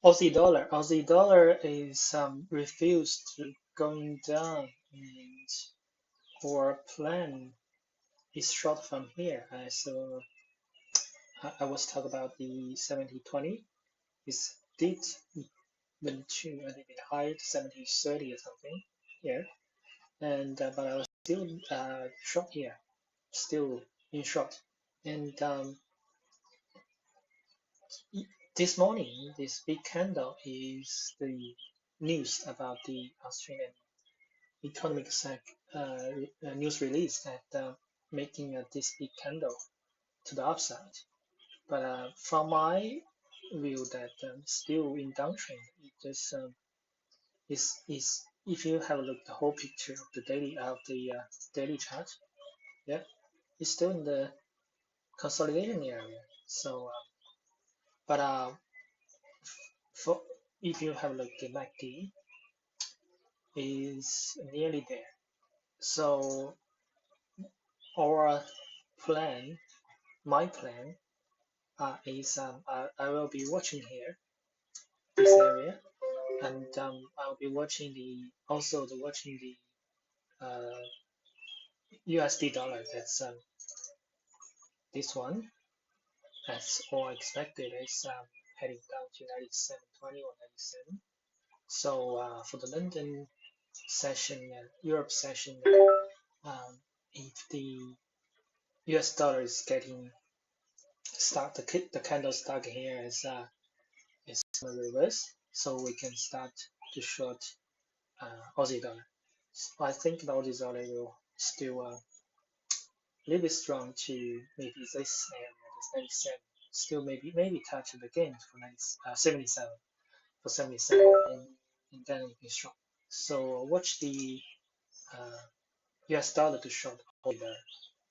Aussie dollar is refused to going down, and our plan is short from here. So I was talking about the 70-20. Is did went to a little bit higher, 70-30 or something here, and but I was still short here, still in short, and this morning, this big candle is the news about the Australian economic news release that making this big candle to the upside. But from my view, that still in downtrend, it just is if you have a look the whole picture of the daily chart, yeah, it's still in the consolidation area. So, but for if you have a look the MACD is nearly there. So our plan, my plan, is I will be watching here this area, and I'll be watching watching the USD dollar. That's this one. That's all expected. Is heading down to 97.20 or 97. So for the London session and Europe session, if the US dollar is getting start the candle start here is reverse, so we can start to short Aussie dollar. So I think the Aussie dollar will still a little bit strong to maybe this area, this 97. Still maybe touch it again for 77 for 77, and then it can short. So watch the uh, US dollar to short Aussie dollar.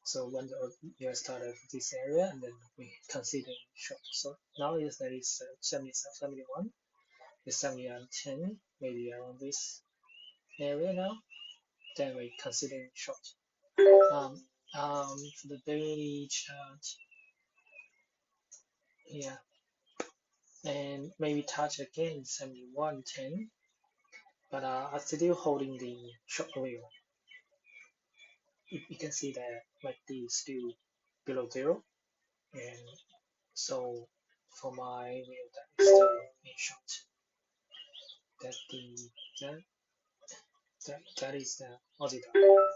So when the US dollar this area, and then we consider short. So now is that is 71, is 71.10, maybe around this area now. Then we consider short. Um, for the daily chart, yeah, and maybe touch again 71.10, but I'm still holding the short wheel. You can see that like the still below zero, and so for my wheel that is still in short. That the that is the Aussie dollar.